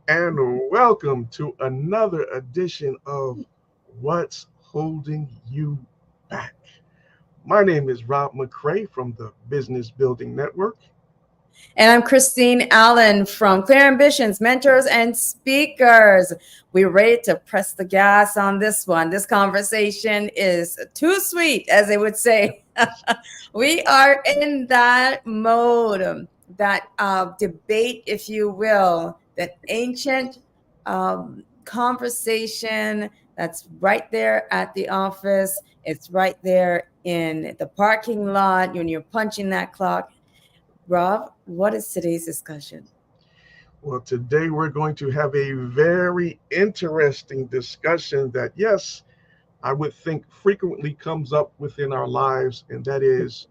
and welcome to another edition of What's Holding You Back. My name is Rob McCray from the Business Building Network. And I'm Christine Allen from Clear Ambitions, Mentors and Speakers. We're ready to press the gas on this one. This conversation is too sweet, as they would say. We are in that mode, that debate, if you will, that ancient conversation that's right there at the office. It's right there in the parking lot when you're punching that clock. Rob, what is today's discussion? Well, today we're going to have a very interesting discussion that, yes, I would think frequently comes up within our lives, and that is,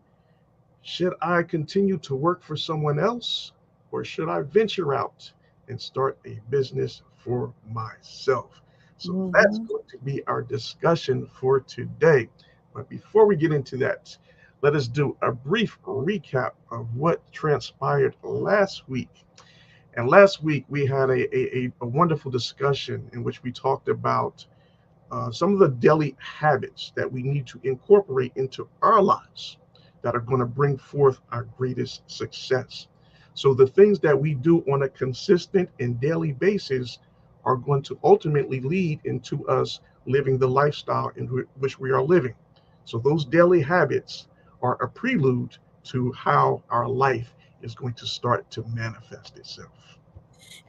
should I continue to work for someone else or should I venture out and start a business for myself? So that's Hmm. going to be our discussion for today. But before we get into that, let us do a brief recap of what transpired last week. And last week we had a wonderful discussion in which we talked about some of the daily habits that we need to incorporate into our lives that are going to bring forth our greatest success. So, the things that we do on a consistent and daily basis are going to ultimately lead into us living the lifestyle in which we are living. So, those daily habits are a prelude to how our life is going to start to manifest itself.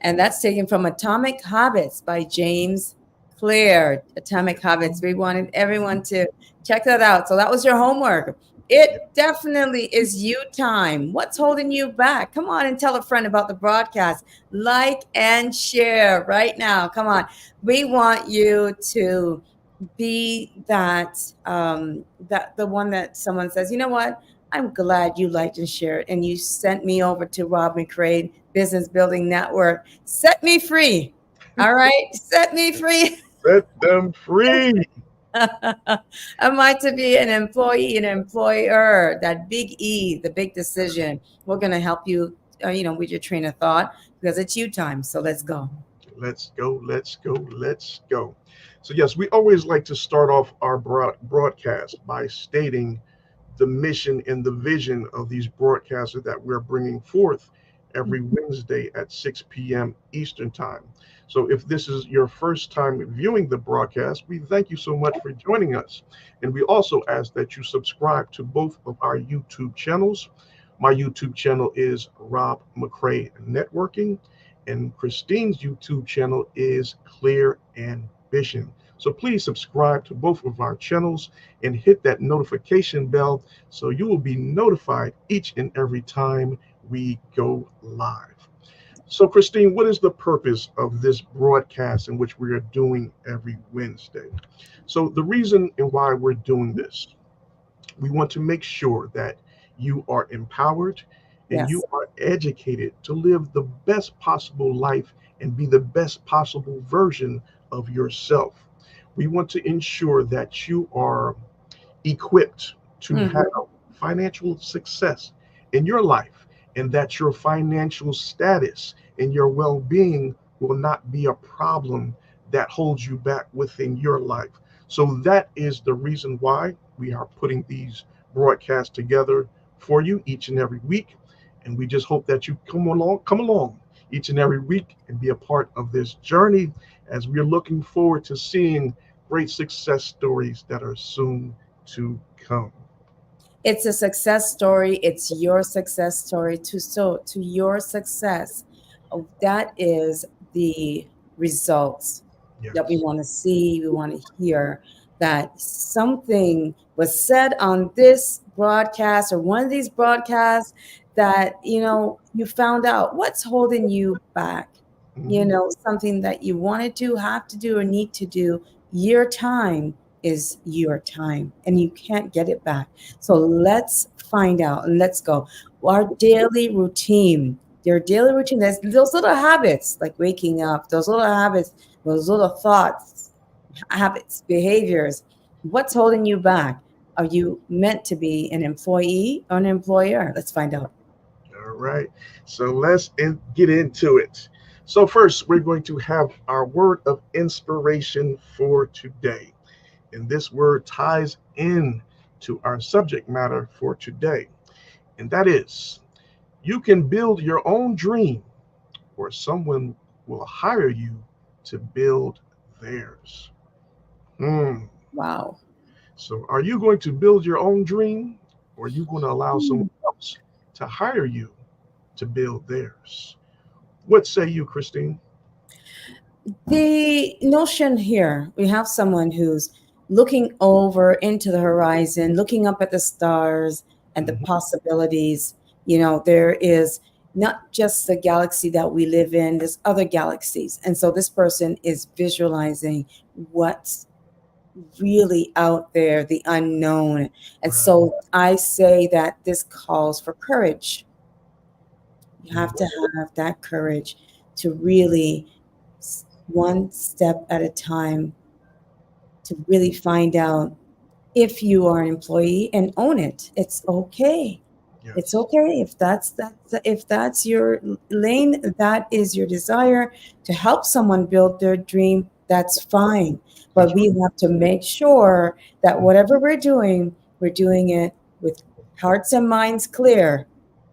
And that's taken from Atomic Habits by James Clear. Atomic Habits. We wanted everyone to check that out. So that was your homework. Yeah. It definitely is you time. What's holding you back? Come on and tell a friend about the broadcast. Like and share right now. Come on. We want you to be that the one that someone says, you know what? I'm glad you liked and shared, and you sent me over to Rob McCray Business Building Network. Set me free. All right, set me free. Set them free. Am I to be an employee, an employer? That big E, the big decision. We're going to help you, with your train of thought because it's you time. So let's go. Let's go, let's go, let's go. So, yes, we always like to start off our broadcast by stating the mission and the vision of these broadcasts that we're bringing forth every Wednesday at 6 p.m. Eastern Time. So, if this is your first time viewing the broadcast, we thank you so much for joining us. And we also ask that you subscribe to both of our YouTube channels. My YouTube channel is Rob McCray Networking, and Christine's YouTube channel is Clear Ambition. So please subscribe to both of our channels and hit that notification bell so you will be notified each and every time we go live. So, Christine, what is the purpose of this broadcast in which we are doing every Wednesday? So, the reason and why we're doing this, we want to make sure that you are empowered and you Yes. are educated to live the best possible life and be the best possible version of yourself. We want to ensure that you are equipped to have Mhm. financial success in your life and that your financial status and your well being will not be a problem that holds you back within your life. So, that is the reason why we are putting these broadcasts together for you each and every week. And we just hope that you come along each and every week and be a part of this journey as we're looking forward to seeing great success stories that are soon to come. It's a success story. It's your success story. To your success, that is the results that we Yes. want to see. We want to hear that something was said on this broadcast or one of these broadcasts that you found out what's holding you back. Mhm. Something that you wanted to, have to do, or need to do. Your time is your time, and you can't get it back. So let's find out and let's go. Our daily routine, their daily routine, there's those little habits like waking up, those little habits, those little thoughts, habits, behaviors. What's holding you back? Are you meant to be an employee or an employer? Let's find out. All right. So let's get into it. So, first, we're going to have our word of inspiration for today. And this word ties in to our subject matter for today. And that is, you can build your own dream, or someone will hire you to build theirs. Hmm. Wow. So, are you going to build your own dream, or are you going to allow someone else to hire you to build theirs? What say you, Christine? The notion here, we have someone who's looking over into the horizon, looking up at the stars and the Mhm. possibilities. There is not just the galaxy that we live in, there's other galaxies. And so this person is visualizing what's really out there, the unknown. And Right. so I say that this calls for courage. You have to Mhm. have that courage to really, one step at a time, to really find out if you are an employee and own it. It's okay. It's Yes. okay if that's your lane, that is your desire to help someone build their dream, that's fine. But That's we have to make sure that right. whatever we're doing it with hearts and minds clear,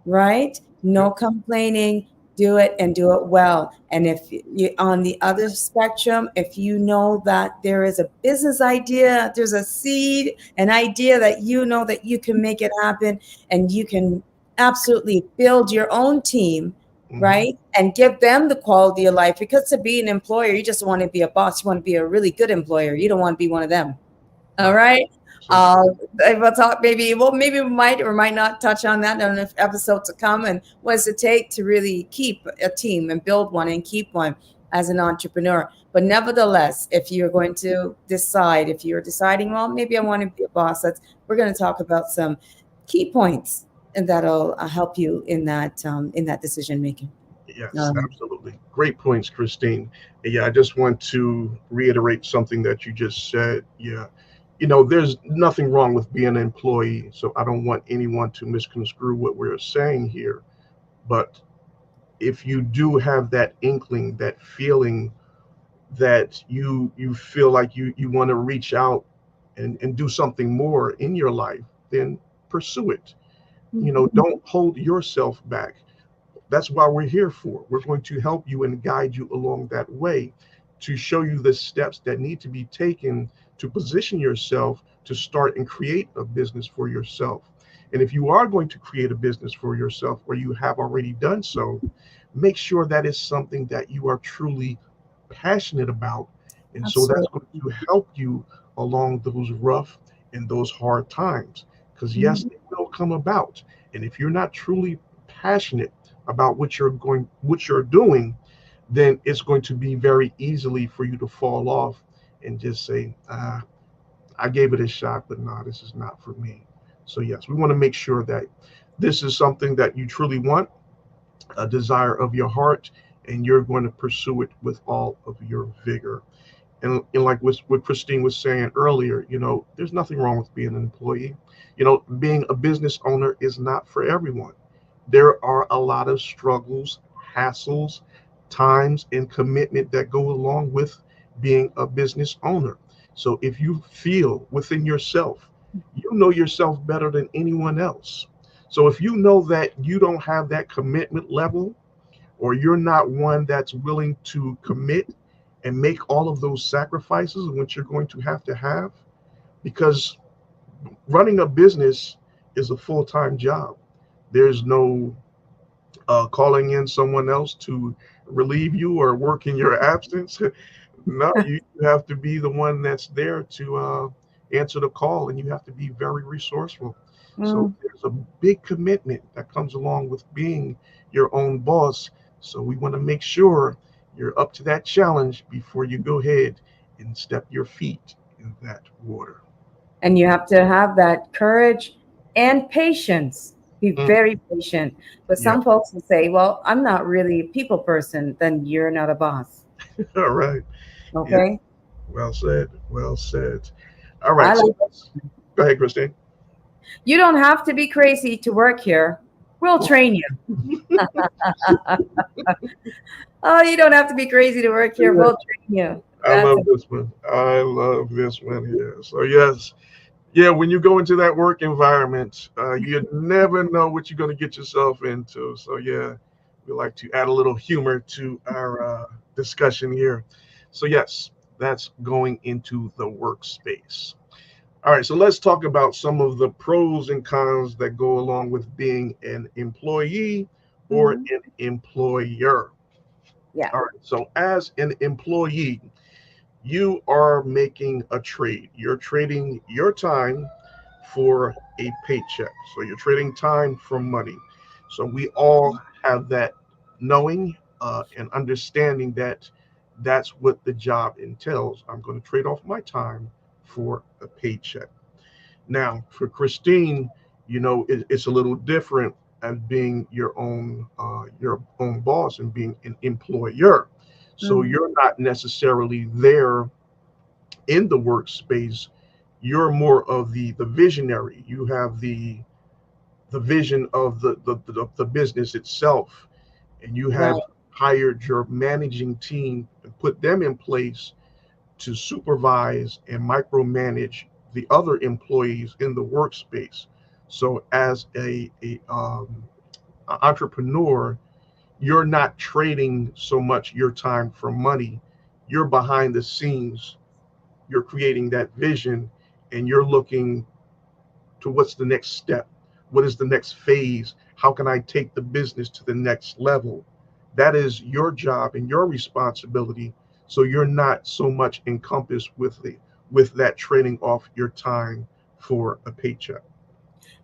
right? Yep. No complaining, do it and do it well. And if you on the other spectrum, if you know that there is a business idea, there's a seed, an idea that you know that you can make it happen, and you can absolutely build your own team, Hmm. right? And give them the quality of life. Because to be an employer, you just want to be a boss. You want to be a really good employer. You don't want to be one of them. All Right. right. So true. We'll talk maybe, well, maybe we might or might not touch on that on an episode to come. And what does it take to really keep a team and build one and keep one as an entrepreneur? But nevertheless, if you're going to decide, if you're deciding, well, maybe I want to be a boss, we're going to talk about some key points and that'll help you in that decision making. Yes, Um, absolutely. Great points, Christine. And yeah, I just want to reiterate something that you just said. Yeah. There's nothing wrong with being an employee. So I don't want anyone to misconstrue what we're saying here. But if you do have that inkling, that feeling that you feel like you want to reach out and do something more in your life, then pursue it. Don't hold yourself back. That's why we're here for. We're going to help you and guide you along that way to show you the steps that need to be taken to position yourself to start and create a business for yourself. And if you are going to create a business for yourself or you have already done so, make sure that is something that you are truly passionate about. And so that's Absolutely. going to help you along those rough and those hard times. Because yes, Mhm. they will come about. And if you're not truly passionate about what you're doing, then it's going to be very easily for you to fall off and just say, I gave it a shot, but no, this is not for me. So yes, we want to make sure that this is something that you truly want, a desire of your heart, and you're going to pursue it with all of your vigor. And like what Christine was saying earlier, there's nothing wrong with being an employee. Being a business owner is not for everyone. There are a lot of struggles, hassles, times, and commitment that go along with being a business owner. So if you feel within yourself, you know yourself better than anyone else. So if you know that you don't have that commitment level, or you're not one that's willing to commit and make all of those sacrifices, which you're going to have, because running a business is a full time job. There's no calling in someone else to relieve you or work in your absence. No, you have to be the one that's there to answer the call, and you have to be very resourceful. So Mm. there's a big commitment that comes along with being your own boss. So we want to make sure you're up to that challenge before you go ahead and step your feet in that water. And you have to have that courage and patience. Be Mm, very patient. But yeah. some folks will say, well, I'm not really a people person, then you're not a boss. All right. Yeah. Okay. Well said. Well said. All I right. So like it. go ahead, Christine. You don't have to be crazy to work here. We'll train you. Oh, you don't have to be crazy to work here. Yeah, We'll train you. I That's love this one. I love this one here. So yes, yeah, when you go into that work environment, you never know what you're going to get yourself into. So yeah, we like to add a little humor to our discussion here. So yes, that's going into the workspace. All right, so let's talk about some of the pros and cons that go along with being an employee or mhm. an employer. Yeah. All right, so as an employee, you are making a trade. You're trading your time for a paycheck. So you're trading time for money. So we all have that knowing and understanding that that's what the job entails. I'm going to trade off my time for a paycheck. Now, for Christine, it's a little different as being your own boss and being an employer. So Mhm. you're not necessarily there in the workspace. You're more of the visionary. You have the vision of the business itself, and you Right. have hired your managing team and put them in place to supervise and micromanage the other employees in the workspace. So as a entrepreneur, you're not trading so much your time for money. You're behind the scenes. You're creating that vision, and you're looking to what's the next step? What is the next phase? How can I take the business to the next level? That is your job and your responsibility. So you're not so much encompassed with that trading off your time for a paycheck.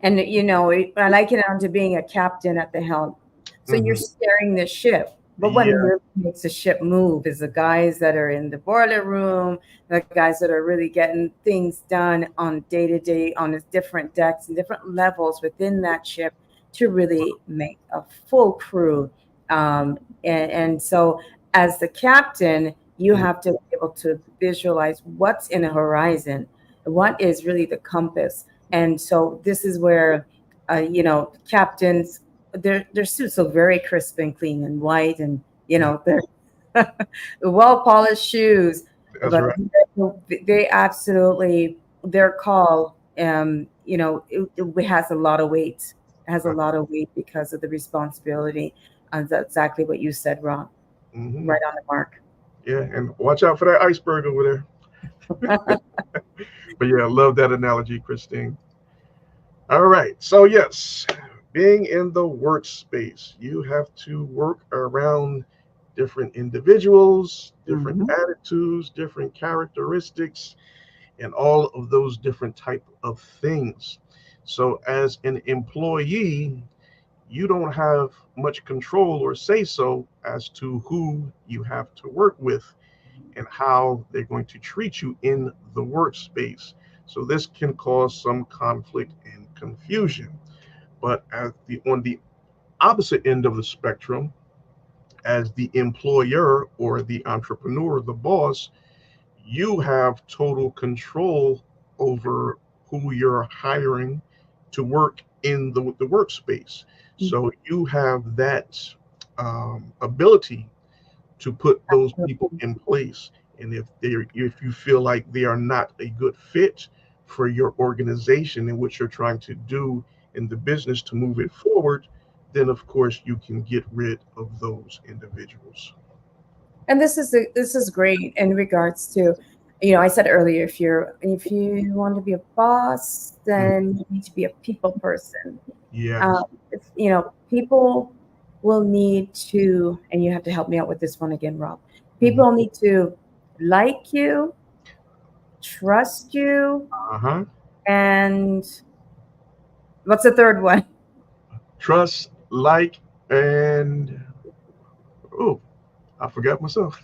And I like it on to being a captain at the helm. So you're Hmm. steering the ship. But what Yeah, really makes the ship move is the guys that are in the boiler room, the guys that are really getting things done on day to day on the different decks and different levels within that ship to really make a full crew. And so, as the captain, you mm, have to be able to visualize what's in the horizon, what is really the compass. And so this is where, captains, their suits look very crisp and clean and white, and yeah, they're well polished shoes, that's but right. they absolutely their call, it has a lot of weight. It has a lot of weight because of the responsibility, and that's exactly what you said, Ron. Hmm. Right on the mark. Yeah, and watch out for that iceberg over there. But yeah, I love that analogy, Christine. All right. So, yes, being in the workspace, you have to work around different individuals, different Hmm. attitudes, different characteristics, and all of those different type of things. So, as an employee, you don't have much control or say so as to who you have to work with and how they're going to treat you in the workspace. So, this can cause some conflict and confusion. But on the opposite end of the spectrum, as the employer or the entrepreneur, the boss, you have total control over who you're hiring to work in the workspace. So you have that ability to put those people in place. And if you feel like they are not a good fit for your organization and what you're trying to do in the business to move it forward, then of course you can get rid of those individuals. And this is great in regards to, I said earlier, if you want to be a boss, Mm, then you need to be a people person. yes. People will need to, and you have to help me out with this one again, Rob. Mhm. People need to like you, trust you, Uh-huh. and what's the third one? Trust, like, and oh, I forgot myself.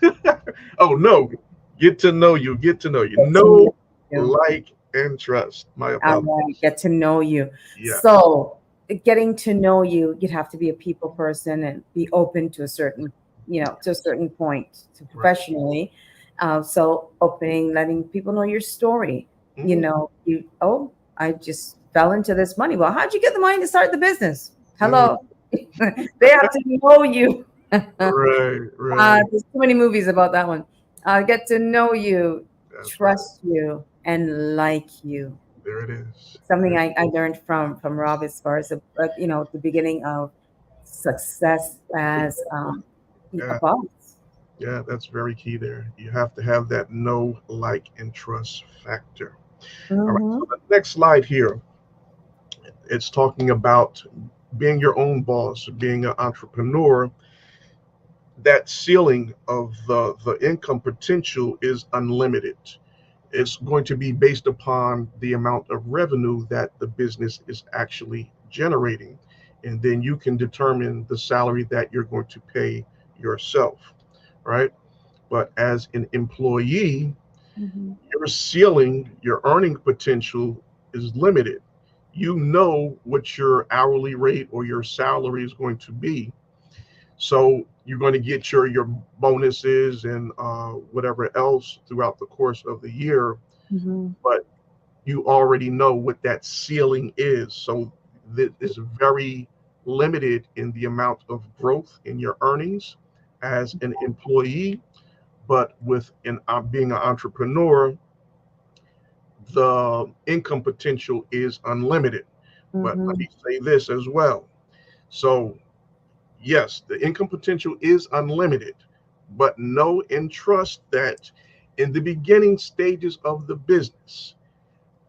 Oh no, get to know you. Get to know you. Get to know Know, you. like, and trust. My All right, apologies. get to know you. Yeah. So, getting to know you, you'd have to be a people person and be open to a certain point, to Right. professionally. So, opening, letting people know your story. Hmm. I just fell into this money. Well, how'd you get the money to start the business? Mm, Hello. They have to know you. right, right. There's too many movies about that one. Get to know you, That's right. trust you, and like you. There it is. Something There. I learned from Rob as far as the beginning of success as a Yeah, boss. yeah, that's very key there. You have to have that know, like, and trust factor. All right. Mm-hmm. So the next slide here, it's talking about being your own boss, being an entrepreneur. That ceiling of the income potential is unlimited. It's going to be based upon the amount of revenue that the business is actually generating. And then you can determine the salary that you're going to pay yourself, right? But as an employee, Mm-hmm. your ceiling, your earning potential is limited. You know what your hourly rate or your salary is going to be. So you're going to get your bonuses and whatever else throughout the course of the year, Mm-hmm. but you already know what that ceiling is. So it's very limited in the amount of growth in your earnings as an employee. But with being an entrepreneur, the income potential is unlimited. But let Mm-hmm. me say this as well. So yes, the income potential is unlimited, but know and trust that in the beginning stages of the business,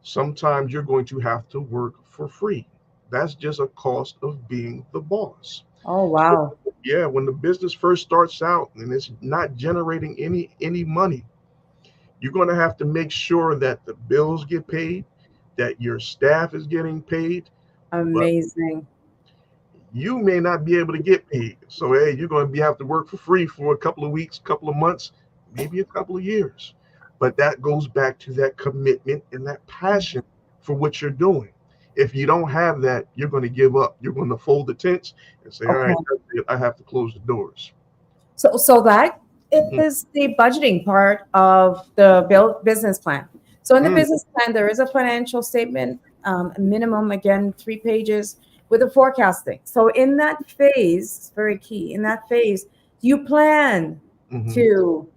sometimes you're going to have to work for free. That's just a cost of being the boss. Oh So wow. yeah, when the business first starts out and it's not generating any money, you're going to have to make sure that the bills get paid, that your staff is getting paid, but Amazing. you may not be able to get paid. So hey, you're going to have to work for free for a couple of weeks, couple of months, maybe a couple of years. But that goes back to that commitment and that passion for what you're doing. If you don't have that, you're going to give up. You're going to fold the tents and say, "All right, Okay. that's it. I have to close the doors." So that Mhm. is the budgeting part of the build business plan. So in the Mm, business plan, there is a financial statement, a minimum again 3 pages with a forecasting. So in that phase, very key. In that phase, you plan mhm. to,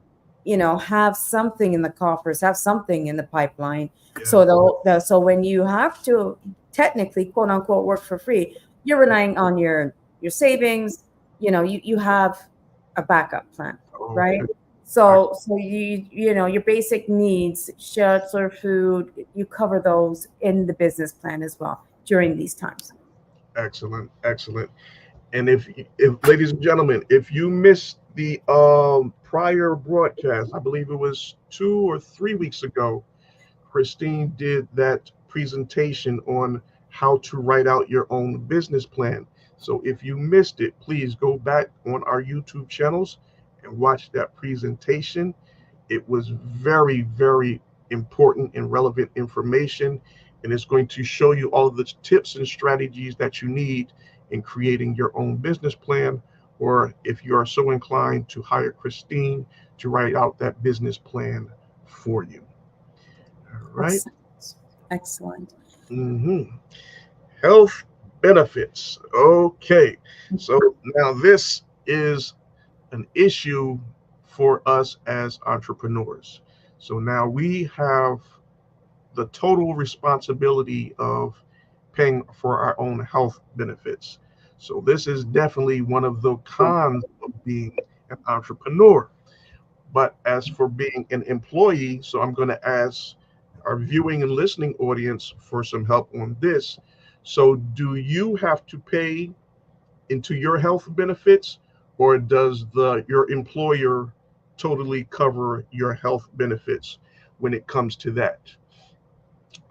have something in the coffers, have something in the pipeline. Yeah. So so when you have to technically quote unquote work for free, you're relying on your savings. You have a backup plan, right? Okay. So your basic needs, shelter, food, you cover those in the business plan as well during these times. Excellent. Excellent. And if ladies and gentlemen, if you missed the prior broadcast, I believe it was 2 or 3 weeks ago, Christine did that presentation on how to write out your own business plan. So if you missed it, please go back on our YouTube channels and watch that presentation. It was very, very important and relevant information, and it's going to show you all of the tips and strategies that you need in creating your own business plan, or if you are so inclined to hire Christine to write out that business plan for you. All right. Excellent. Excellent. hmm Health benefits. Okay. So now this is an issue for us as entrepreneurs. So now we have the total responsibility of paying for our own health benefits. So this is definitely one of the cons of being an entrepreneur. But as for being an employee, so I'm going to ask our viewing and listening audience for some help on this. So do you have to pay into your health benefits, or does the your employer totally cover your health benefits when it comes to that?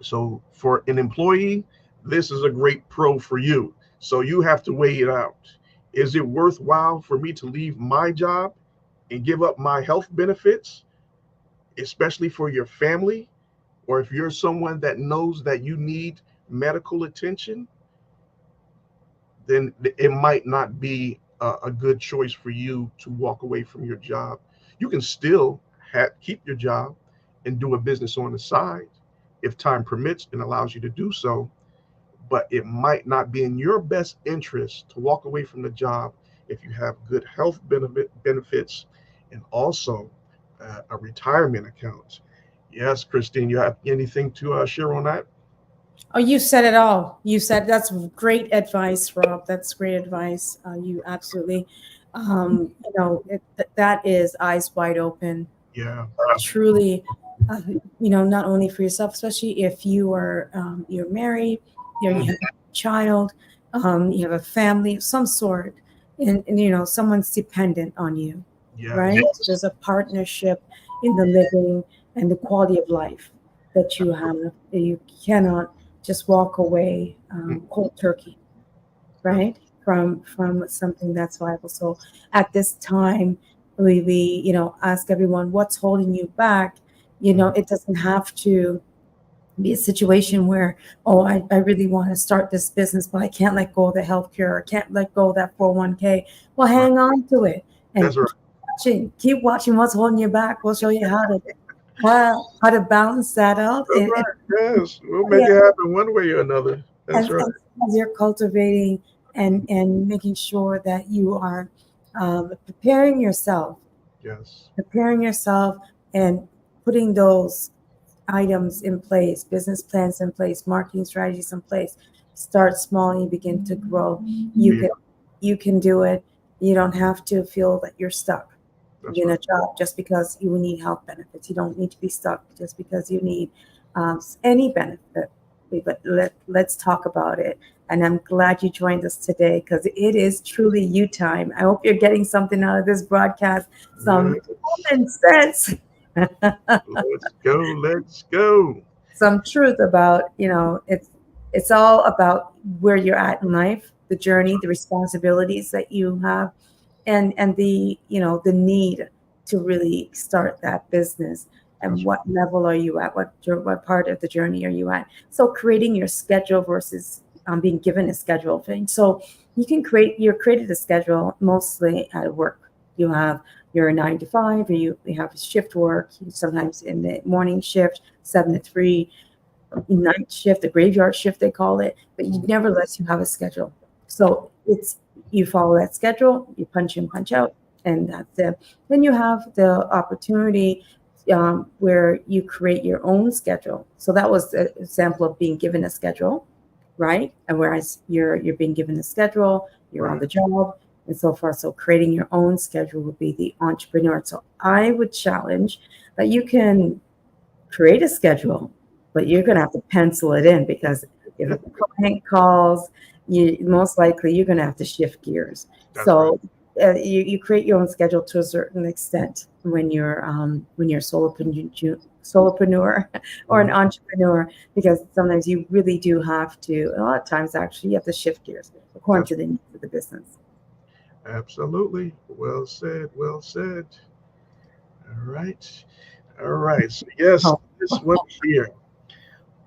So for an employee, this is a great pro for you. So you have to weigh it out. Is it worthwhile for me to leave my job and give up my health benefits, especially for your family? Or if you're someone that knows that you need medical attention, then it might not be a good choice for you to walk away from your job. You can still keep your job and do a business on the side if time permits and allows you to do so. but it might not be in your best interest to walk away from the job if you have good health benefits and also a retirement account. Yes, Christine, you have anything to share on that? Oh, you said it all. You said that's great advice, Rob. That's great advice. You absolutely, that is eyes wide open. Yeah. Truly, uh, not only for yourself, especially if you're married, you Mm, have a child, you have a family of some sort, and someone's dependent on you, right? yes. There's a partnership in the living and the quality of life that you have. That you cannot just walk away Mm, cold turkey, that's, right? From something that's viable. So at this time, we ask everyone what's holding you back. mm, It doesn't have to be a situation where, oh, I really want to start this business, but I can't let go of the healthcare, or can't let go of that 401k. Well, right. hang on to it and That's right. keep watching what's holding you back. We'll show you how to balance that out, That's and right. Yes. We'll make yeah, it happen one way or another. That's right. as you're cultivating Mm, and making sure that you are preparing yourself, yes. preparing yourself, and putting those items in place, business plans in place, marketing strategies in place. Start small and you begin to grow. You Yeah. can you can do it. You don't have to feel that you're stuck That's in right. a job just because you need health benefits. You don't need to be stuck just because you need any benefit. But let's talk about it. And I'm glad you joined us today because it is truly you time. I hope you're getting something out of this broadcast, some Yes. common sense, Let's go. Let's go. some truth about, it's all about where you're at in life, the That's journey, right. the responsibilities that you have, and the need to really start that business, and That's what level are you at, what part of the journey are you at. So creating your schedule versus being given a schedule thing. So you're created a schedule mostly at work. You have your 9 to 5, or you have shift work, sometimes in the morning shift, 7 to 3, night shift, the graveyard shift they call it, but right. nevertheless you have a schedule. So it's you follow that schedule, you punch in, punch out, and that's it. Then you have the opportunity where you create your own schedule. So that was an example of being given a schedule, right? And whereas you're being given a schedule, you're on Right. the job and so forth. So creating your own schedule would be the entrepreneur. So I would challenge that you can create a schedule, but you're going to have to pencil it in, because if a client calls, you most likely you're going to have to shift gears. That's right. So you create your own schedule to a certain extent when you're solopreneur or an Mhm. entrepreneur, because sometimes you really do have to. A lot of times, actually, you have to shift gears according That's to the needs of the business. absolutely well said. Well said. All right. All right. So yes, Oh, this one here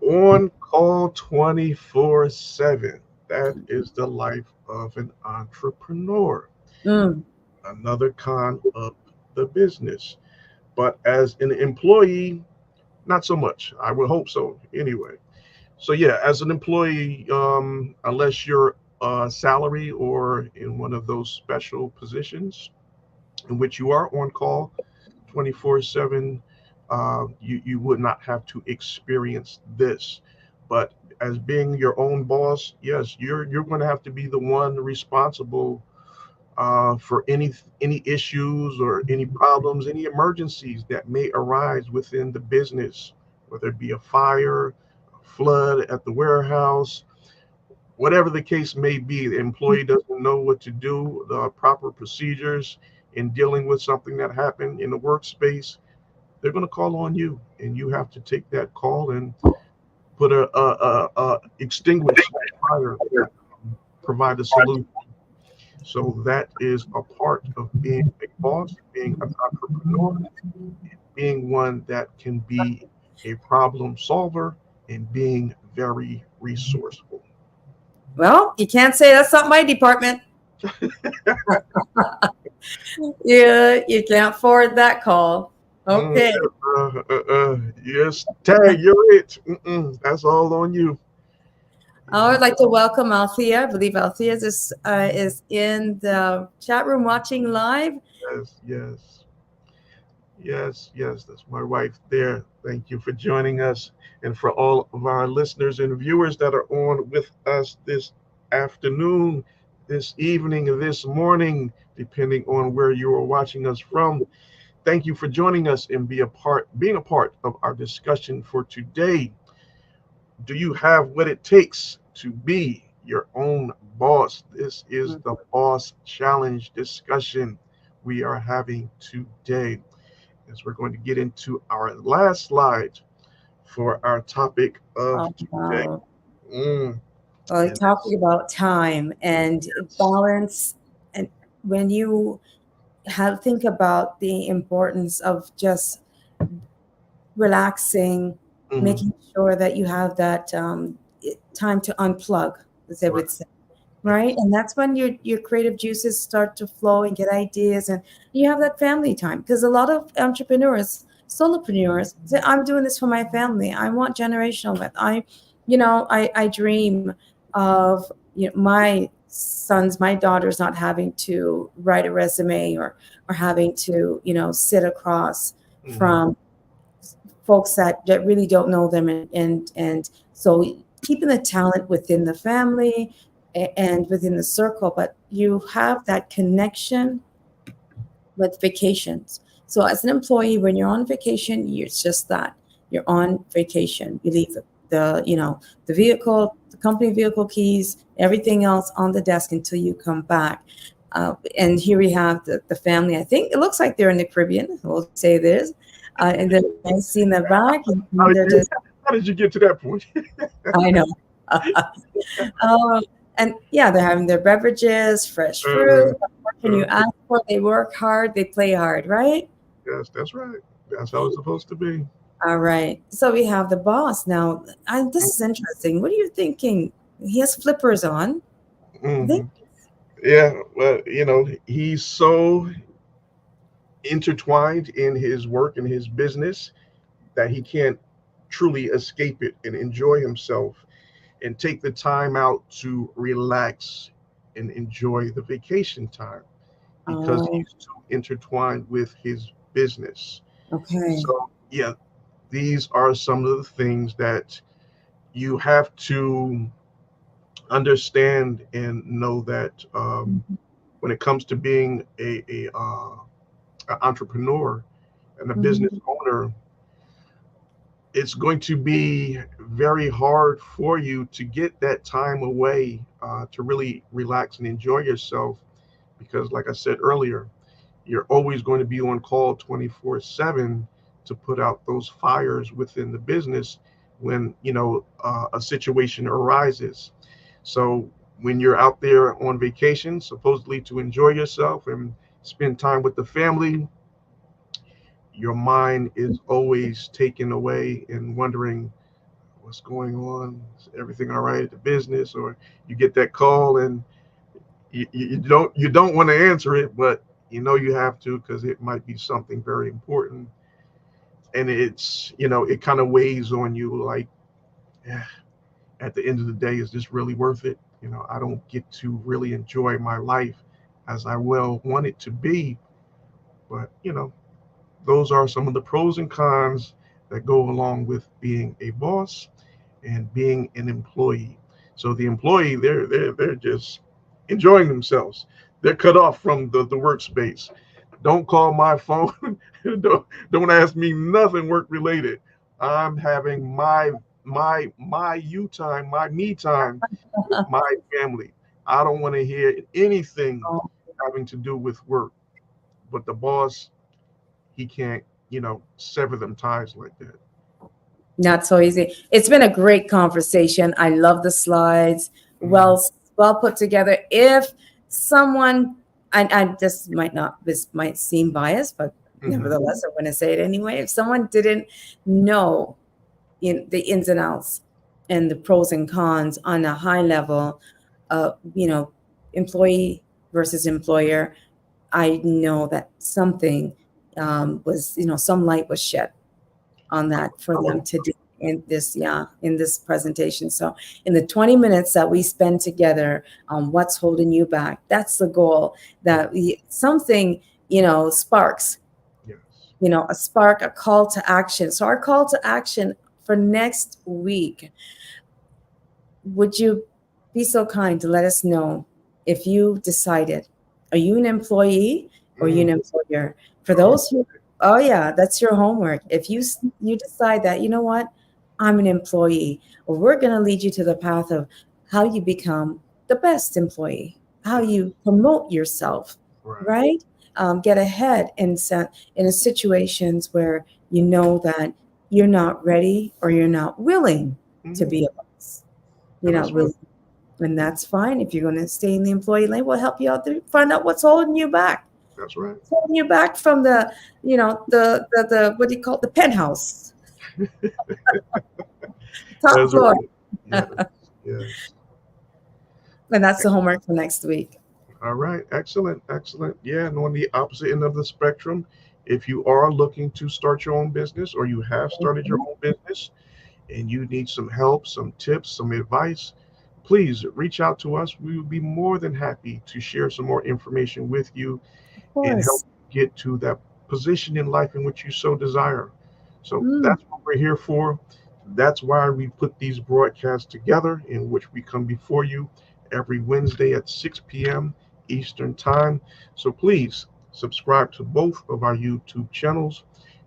on call 24/7. That is the life of an entrepreneur. mm, Another con of the business. But as an employee, not so much. I would hope so anyway. So yeah, as an employee, unless you're salary or in one of those special positions in which you are on call 24/7, you would not have to experience this. But as being your own boss, yes, you're going to have to be the one responsible for any issues or any problems, any emergencies that may arise within the business, whether it be a fire, a flood at the warehouse, whatever the case may be. The employee doesn't know what to do, the proper procedures in dealing with something that happened in the workspace. They're going to call on you, and you have to take that call and put a extinguish that fire, provide a solution. So that is a part of being a boss, being an entrepreneur, being one that can be a problem solver, and being very resourceful. well, you can't say that's not my department. Yeah, you can't forward that call. Mm, Okay. yes, Tag, you're it. That's all on you. I would like to welcome Althea. I believe Althea is in the chat room watching live. Yes, yes, yes, yes. That's my wife there. Thank you for joining us. And for all of our listeners and viewers that are on with us this afternoon, this evening, this morning, depending on where you are watching us from. Thank you for joining us and being a part of our discussion for today. Do you have what it takes to be your own boss? This is the boss challenge discussion we are having today as we're going to get into our last slide for our topic of Oh, today. wow. Mm, Well, and talking about time and that's, balance, and when you have think about the importance of just relaxing, mm, making sure that you have that time to unplug, as they right, would say, right? yes, And that's when your creative juices start to flow and get ideas, and you have that family time. Because a lot of entrepreneurs, solopreneurs, say, "I'm doing this for my family. I want generational wealth. I dream of my sons, my daughters not having to write a resume or having to sit across mm, from folks that really don't know them, and so keeping the talent within the family and within the circle, but you have that connection with vacations. So as an employee, when you're on vacation, it's just that you're on vacation. You leave the vehicle, the company vehicle keys, everything else on the desk until you come back. And here we have the family. I think it looks like they're in the Caribbean. We'll say this, and they're nice in the back, how and did they're you just, how did you get to that point? I know. And yeah, they're having their beverages, fresh fruit. uh, What can you ask for? They work hard, they play hard, right? yes, that's right. That's how it's supposed to be. All right. So we have the boss now. This is interesting. What are you thinking? He has flippers on. They, Mm-hmm. Yeah, well, he's so intertwined in his work and his business that he can't truly escape it and enjoy himself and take the time out to relax and enjoy the vacation time because oh, he's too intertwined with his business. okay. So, yeah, these are some of the things that you have to understand and know that when it comes to being an entrepreneur and a business Mhm. owner, it's going to be very hard for you to get that time away to really relax and enjoy yourself because, like I said earlier, you're always going to be on call 24/7 to put out those fires within the business when a situation arises. So when you're out there on vacation, supposedly to enjoy yourself and spend time with the family, your mind is always taken away and wondering what's going on, is everything all right at the business, or you get that call and you don't want to answer it, but you have to because it might be something very important, and it kind of weighs on you like, eh, at the end of the day, is this really worth it? I don't get to really enjoy my life as I well want it to be, but those are some of the pros and cons that go along with being a boss and being an employee. So the employee, they're just enjoying themselves. They're cut off from the workspace. Don't call my phone. don't ask me nothing work related. I'm having my you time, my me time with my family. I don't want to hear anything Oh, having to do with work. But the boss, he can't, sever them ties like that. not so easy. It's been a great conversation. I love the slides. Mm-hmm. Well put together. If someone, and this might seem biased, but Mm-hmm. nevertheless, I'm going to say it anyway. If someone didn't know in the ins and outs and the pros and cons on a high level, employee versus employer, I know that something was, some light was shed on I, that for I would them to do. in this, yeah, in this presentation. So in the 20 minutes that we spend together on what's holding you back, that's the goal, that something, sparks, Yes. a spark, a call to action. So our call to action for next week, would you be so kind to let us know if you decided, are you an employee or are you an Mm. employer? For All those who, oh yeah, that's your homework. If you decide that, you know what, I'm an employee, well, we're going to lead you to the path of how you become the best employee, how right. you promote yourself, Right. right? Get ahead in a situations where you know that you're not ready or you're not willing to Hmm. be a boss. You're And not that's right. willing, and that's fine. If you're going to stay in the employee lane, we'll help you out there. Find out what's holding you back. That's right. What's holding you back from the what do you call it? The penthouse, top That's floor. right. Yes. Yes. And that's the homework for next week. All right. Excellent. Excellent. Yeah. And on the opposite end of the spectrum, if you are looking to start your own business or you have started your Mhm. own business and you need some help, some tips, some advice, please reach out to us. We would be more than happy to share some more information with you Of and help course. get to that position in life in which you so desire. So Mm, that's what we're here for. That's why we put these broadcasts together, in which we come before you every Wednesday at 6 p.m. Eastern Time. So please subscribe to both of our YouTube channels.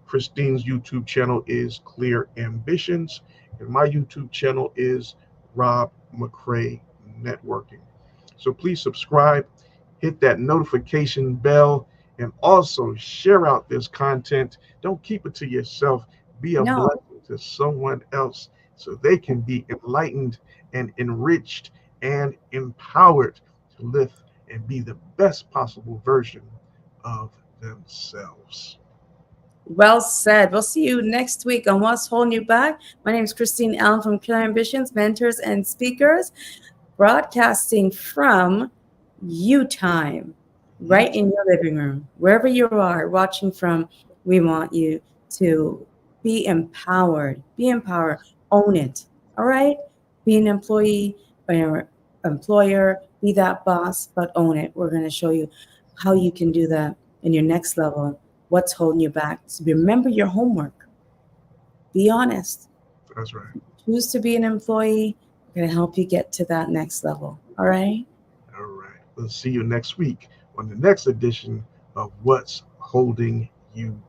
Christine's YouTube channel is Clear Ambitions, and my YouTube channel is Rob McCray Networking. So please subscribe, hit that notification bell, and also share out this content. Don't keep it to yourself. Be a no. blessing to someone else so they can be enlightened and enriched and empowered to live and be the best possible version of themselves. Well said. We'll see you next week on What's Holding You Back. My name is Christine Allen from Killer Ambitions, Mentors and Speakers, broadcasting from you time, right Yes, in your living room, wherever you are watching from. We want you to be empowered. Be empowered. Own it. All right. Be an employee, be an employer. Be that boss, but own it. We're going to show you how you can do that in your next level. What's holding you back? So remember your homework. Be honest. that's right. Choose to be an employee. We're going to help you get to that next level. All right. All right. We'll see you next week on the next edition of What's Holding You